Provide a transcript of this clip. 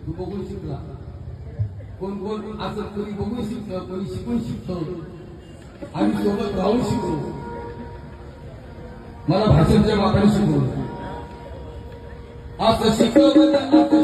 तू बघून शिकला कोण कोण असं कोणी बघून शिकतं कोणी शिकून शिकतो आम्ही सोबत राहून शिकलो मला भाषणच्या बापाने शिकवलं असं शिकवलं